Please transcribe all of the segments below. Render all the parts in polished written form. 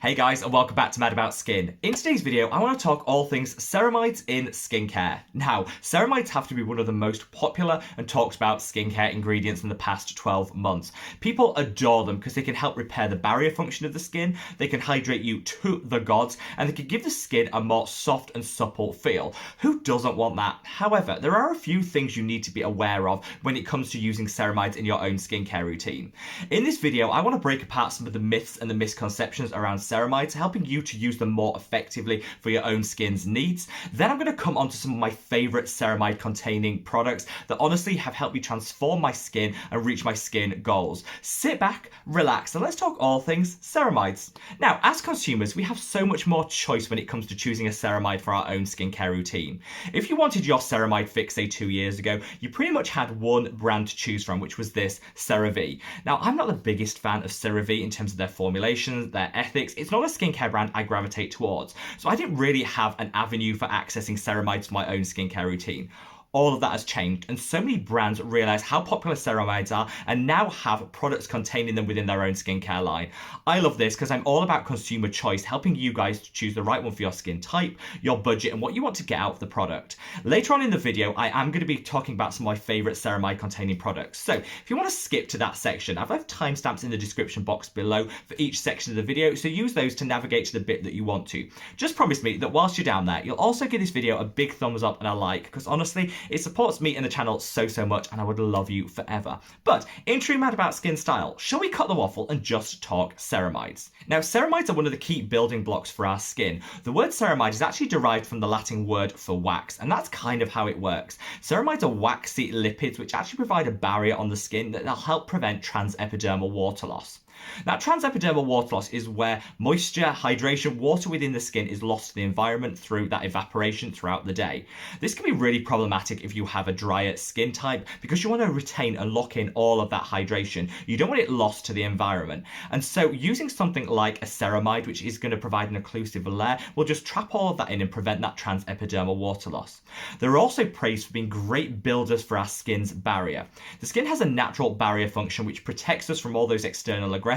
Hey guys, and welcome back to Mad About Skin. In today's video, I want to talk all things ceramides in skincare. Now, ceramides have to be one of the most popular and talked about skincare ingredients in the past 12 months. People adore them because they can help repair the barrier function of the skin, they can hydrate you to the gods, and they can give the skin a more soft and supple feel. Who doesn't want that? However, there are a few things you need to be aware of when it comes to using ceramides in your own skincare routine. In this video, I want to break apart some of the myths and the misconceptions around ceramides, helping you to use them more effectively for your own skin's needs. Then I'm going to come on to some of my favourite ceramide containing products that honestly have helped me transform my skin and reach my skin goals. Sit back, relax, and let's talk all things ceramides. Now, as consumers, we have so much more choice when it comes to choosing a ceramide for our own skincare routine. If you wanted your ceramide fix, say 2 years ago, you pretty much had one brand to choose from, which was this CeraVe. Now, I'm not the biggest fan of CeraVe in terms of their formulations, their ethics. It's not a skincare brand I gravitate towards, so I didn't really have an avenue for accessing ceramides for my own skincare routine. All of that has changed, and so many brands realize how popular ceramides are and now have products containing them within their own skincare line. I love this because I'm all about consumer choice, helping you guys to choose the right one for your skin type, your budget, and what you want to get out of the product. Later on in the video, I am going to be talking about some of my favorite ceramide containing products. So if you want to skip to that section, I've left timestamps in the description box below for each section of the video, so use those to navigate to the bit that you want to. Just promise me that whilst you're down there, you'll also give this video a big thumbs up and a like, because honestly, it supports me and the channel so much, and I would love you forever. But in true Mad About Skin style, shall we cut the waffle and just talk ceramides? Now, ceramides are one of the key building blocks for our skin. The word ceramide is actually derived from the Latin word for wax, and that's kind of how it works. Ceramides are waxy lipids which actually provide a barrier on the skin that will help prevent transepidermal water loss. Now, transepidermal water loss is where moisture, hydration, water within the skin is lost to the environment through that evaporation throughout the day. This can be really problematic if you have a drier skin type because you want to retain and lock in all of that hydration. You don't want it lost to the environment. And so using something like a ceramide, which is going to provide an occlusive layer, will just trap all of that in and prevent that transepidermal water loss. They're also praised for being great builders for our skin's barrier. The skin has a natural barrier function which protects us from all those external aggressors,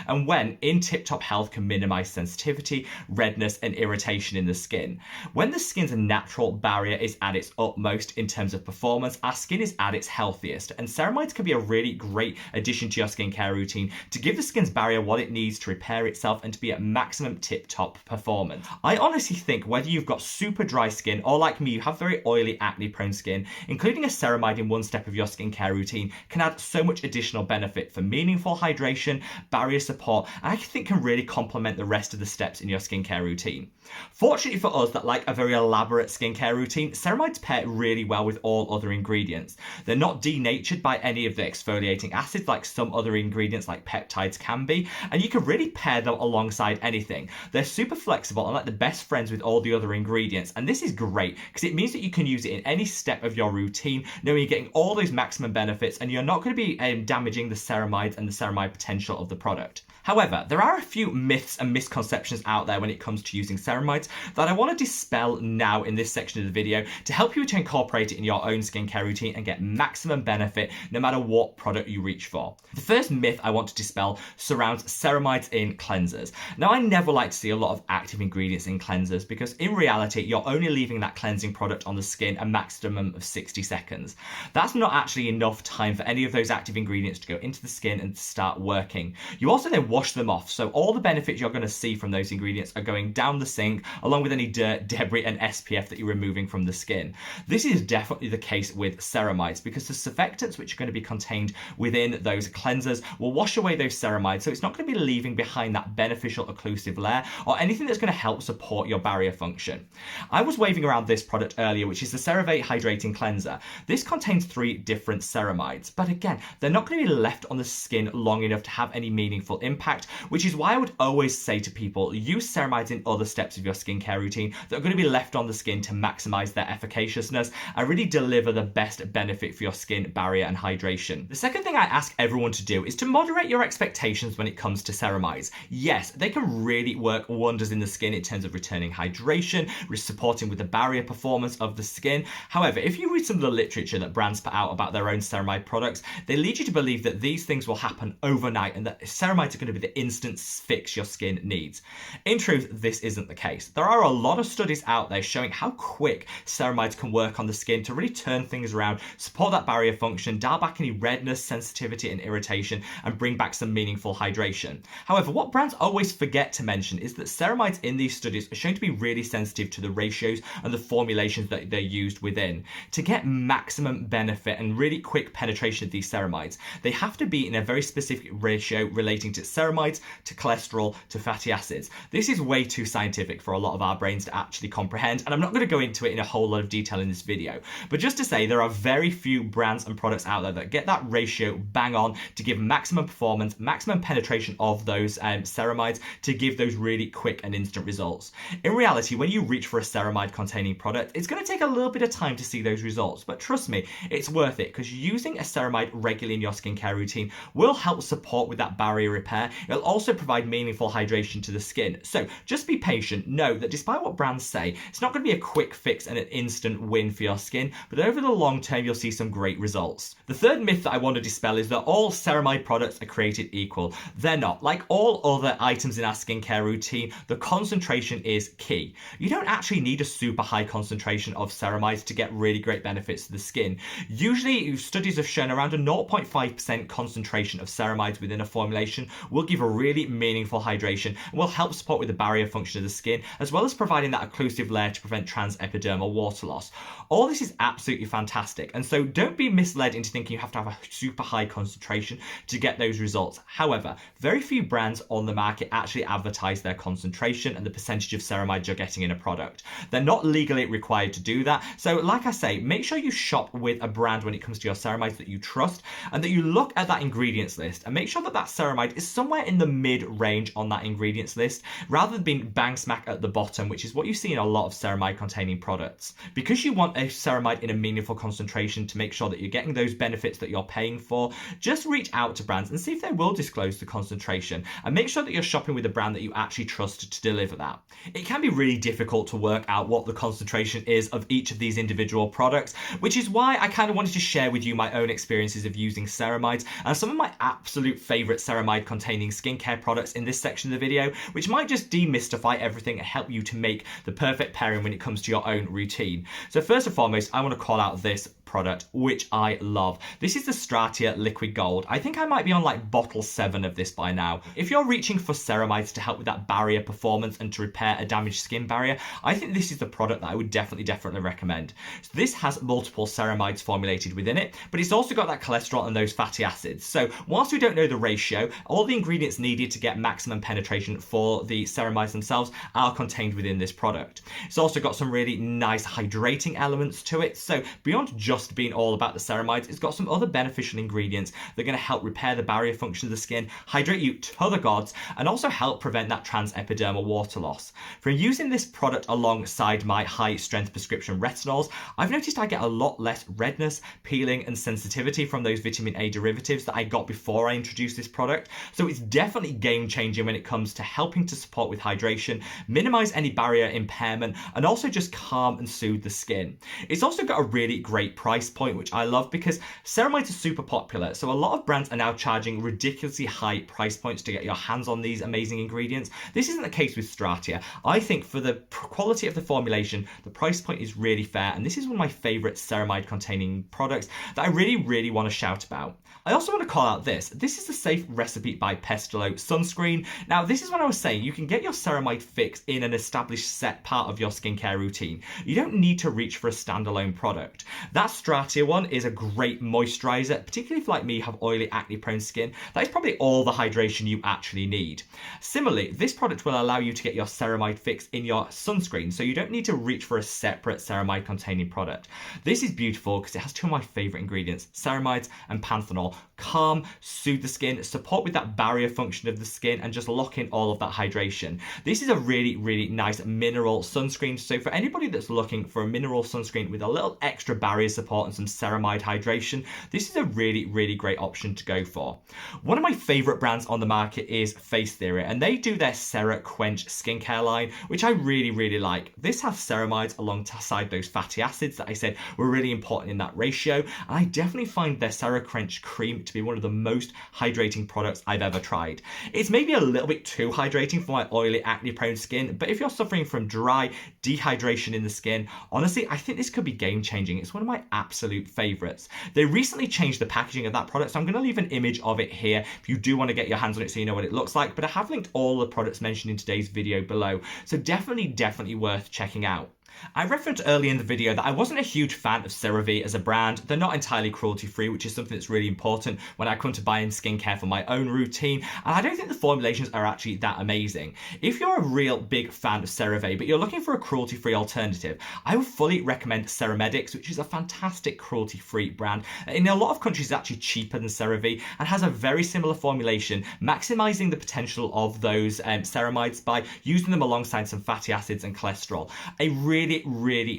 and when in tip-top health can minimize sensitivity, redness, and irritation in the skin. When the skin's natural barrier is at its utmost in terms of performance, our skin is at its healthiest, and ceramides can be a really great addition to your skincare routine to give the skin's barrier what it needs to repair itself and to be at maximum tip-top performance. I honestly think whether you've got super dry skin or like me, you have very oily, acne-prone skin, including a ceramide in one step of your skincare routine can add so much additional benefit for meaningful hydration, barrier support, and I think can really complement the rest of the steps in your skincare routine. Fortunately for us that like a very elaborate skincare routine, ceramides pair really well with all other ingredients. They're not denatured by any of the exfoliating acids like some other ingredients like peptides can be, and you can really pair them alongside anything. They're super flexible and like the best friends with all the other ingredients, and this is great because it means that you can use it in any step of your routine, knowing you're getting all those maximum benefits and you're not going to be damaging the ceramides and the ceramide potential of the product. However, there are a few myths and misconceptions out there when it comes to using ceramides that I want to dispel now in this section of the video to help you to incorporate it in your own skincare routine and get maximum benefit no matter what product you reach for. The first myth I want to dispel surrounds ceramides in cleansers. Now, I never like to see a lot of active ingredients in cleansers because in reality, you're only leaving that cleansing product on the skin a maximum of 60 seconds. That's not actually enough time for any of those active ingredients to go into the skin and start working. You also then wash them off, so all the benefits you're going to see from those ingredients are going down the sink along with any dirt, debris, and SPF that you're removing from the skin. This is definitely the case with ceramides because the surfactants which are going to be contained within those cleansers will wash away those ceramides, so it's not going to be leaving behind that beneficial occlusive layer or anything that's going to help support your barrier function. I was waving around this product earlier, which is the CeraVe Hydrating Cleanser. This contains 3 different ceramides, but again, they're not going to be left on the skin long enough to have any meaningful impact, which is why I would always say to people, use ceramides in other steps of your skincare routine that are going to be left on the skin to maximize their efficaciousness and really deliver the best benefit for your skin barrier and hydration. The second thing I ask everyone to do is to moderate your expectations when it comes to ceramides. Yes, they can really work wonders in the skin in terms of returning hydration, supporting with the barrier performance of the skin. However, if you read some of the literature that brands put out about their own ceramide products, they lead you to believe that these things will happen overnight and that ceramides are going to going to be the instant fix your skin needs. In truth, this isn't the case. There are a lot of studies out there showing how quick ceramides can work on the skin to really turn things around, support that barrier function, dial back any redness, sensitivity and irritation, and bring back some meaningful hydration. However, what brands always forget to mention is that ceramides in these studies are shown to be really sensitive to the ratios and the formulations that they're used within. To get maximum benefit and really quick penetration of these ceramides, they have to be in a very specific ratio relating to ceramides, to cholesterol, to fatty acids. This is way too scientific for a lot of our brains to actually comprehend, and I'm not going to go into it in a whole lot of detail in this video, but just to say there are very few brands and products out there that get that ratio bang on to give maximum performance, maximum penetration of those ceramides to give those really quick and instant results. In reality, when you reach for a ceramide containing product, it's going to take a little bit of time to see those results, but trust me, it's worth it, because using a ceramide regularly in your skincare routine will help support with that barrier repair. It'll also provide meaningful hydration to the skin. So just be patient. Know that despite what brands say, it's not going to be a quick fix and an instant win for your skin, but over the long term, you'll see some great results. The third myth that I want to dispel is that all ceramide products are created equal. They're not. Like all other items in our skincare routine, the concentration is key. You don't actually need a super high concentration of ceramides to get really great benefits to the skin. Usually, studies have shown around a 0.5% concentration of ceramides within a formulation will give a really meaningful hydration and will help support with the barrier function of the skin, as well as providing that occlusive layer to prevent transepidermal water loss. All this is absolutely fantastic, and so don't be misled into thinking you have to have a super high concentration to get those results. However, very few brands on the market actually advertise their concentration and the percentage of ceramides you're getting in a product. They're not legally required to do that, so like I say, make sure you shop with a brand when it comes to your ceramides that you trust, and that you look at that ingredients list and make sure that that ceramide is somewhere in the mid-range on that ingredients list, rather than being bang smack at the bottom, which is what you see in a lot of ceramide containing products. Because you want a ceramide in a meaningful concentration to make sure that you're getting those benefits that you're paying for, just reach out to brands and see if they will disclose the concentration, and make sure that you're shopping with a brand that you actually trust to deliver that. It can be really difficult to work out what the concentration is of each of these individual products, which is why I kind of wanted to share with you my own experiences of using ceramides and some of my absolute favorite ceramide containing skincare products in this section of the video, which might just demystify everything and help you to make the perfect pairing when it comes to your own routine. So first and foremost, I want to call out this product, which I love. This is the Stratia Liquid Gold. I think I might be on like bottle 7 of this by now. If you're reaching for ceramides to help with that barrier performance and to repair a damaged skin barrier, I think this is the product that I would definitely recommend. So this has multiple ceramides formulated within it, but it's also got that cholesterol and those fatty acids. So whilst we don't know the ratio, all the ingredients needed to get maximum penetration for the ceramides themselves are contained within this product. It's also got some really nice hydrating elements to it. So beyond just being all about the ceramides, it's got some other beneficial ingredients that are going to help repair the barrier function of the skin, hydrate you to the gods, and also help prevent that transepidermal water loss. From using this product alongside my high strength prescription retinols, I've noticed I get a lot less redness, peeling and sensitivity from those vitamin A derivatives that I got before I introduced this product. So it's definitely game changing when it comes to helping to support with hydration, minimize any barrier impairment, and also just calm and soothe the skin. It's also got a really great price point, which I love, because ceramides are super popular, so a lot of brands are now charging ridiculously high price points to get your hands on these amazing ingredients. This isn't the case with Stratia. I think for the quality of the formulation, the price point is really fair, and this is one of my favorite ceramide containing products that I really want to shout about. I also want to call out this. This is the Safe Recipe by Pestilo sunscreen. Now, this is what I was saying. You can get your ceramide fix in an established set part of your skincare routine. You don't need to reach for a standalone product. That Stratia one is a great moisturizer, particularly if, like me, you have oily, acne-prone skin. That is probably all the hydration you actually need. Similarly, this product will allow you to get your ceramide fix in your sunscreen, so you don't need to reach for a separate ceramide-containing product. This is beautiful because it has two of my favorite ingredients, ceramides and panthenol. Calm, soothe the skin, support with that barrier function of the skin, and just lock in all of that hydration. This is a really nice mineral sunscreen, so for anybody that's looking for a mineral sunscreen with a little extra barrier support and some ceramide hydration, this is a really great option to go for. One of my favorite brands on the market is Face Theory, and they do their Cera Quench skincare line, which I really like. This has ceramides alongside those fatty acids that I said were really important in that ratio, and I definitely find their Cera Quench cream to be one of the most hydrating products I've ever ever tried. It's maybe a little bit too hydrating for my oily, acne-prone skin, but if you're suffering from dry dehydration in the skin, honestly, I think this could be game-changing. It's one of my absolute favorites. They recently changed the packaging of that product, so I'm going to leave an image of it here if you do want to get your hands on it so you know what it looks like, but I have linked all the products mentioned in today's video below, so definitely worth checking out. I referenced earlier in the video that I wasn't a huge fan of CeraVe as a brand. They're not entirely cruelty-free, which is something that's really important when I come to buying skincare for my own routine, and I don't think the formulations are actually that amazing. If you're a real big fan of CeraVe, but you're looking for a cruelty-free alternative, I would fully recommend Ceramides, which is a fantastic cruelty-free brand. In a lot of countries, it's actually cheaper than CeraVe and has a very similar formulation, maximizing the potential of those ceramides by using them alongside some fatty acids and cholesterol. A really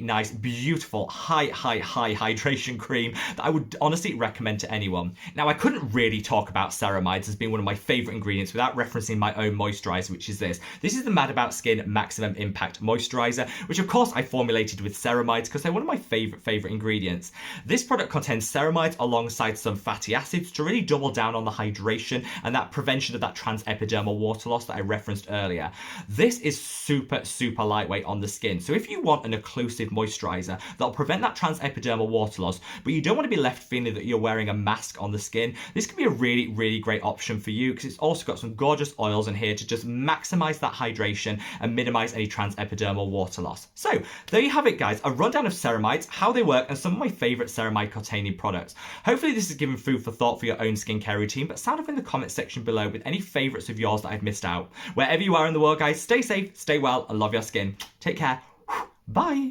nice, beautiful, high hydration cream that I would honestly recommend to anyone. Now, I couldn't really talk about ceramides as being one of my favorite ingredients without referencing my own moisturizer, which is this. This is the Mad About Skin Maximum Impact Moisturizer, which of course I formulated with ceramides because they're one of my favorite ingredients. This product contains ceramides alongside some fatty acids to really double down on the hydration and that prevention of that transepidermal water loss that I referenced earlier. This is super lightweight on the skin, so if you want an occlusive moisturizer that'll prevent that transepidermal water loss, but you don't want to be left feeling that you're wearing a mask on the skin, this can be a really great option for you because it's also got some gorgeous oils in here to just maximize that hydration and minimize any transepidermal water loss. So there you have it, guys, a rundown of ceramides, how they work, and some of my favorite ceramide containing products. Hopefully this has given food for thought for your own skincare routine, but sound off in the comment section below with any favorites of yours that I've missed out. Wherever you are in the world, guys, stay safe, stay well, and love your skin. Take care. Bye.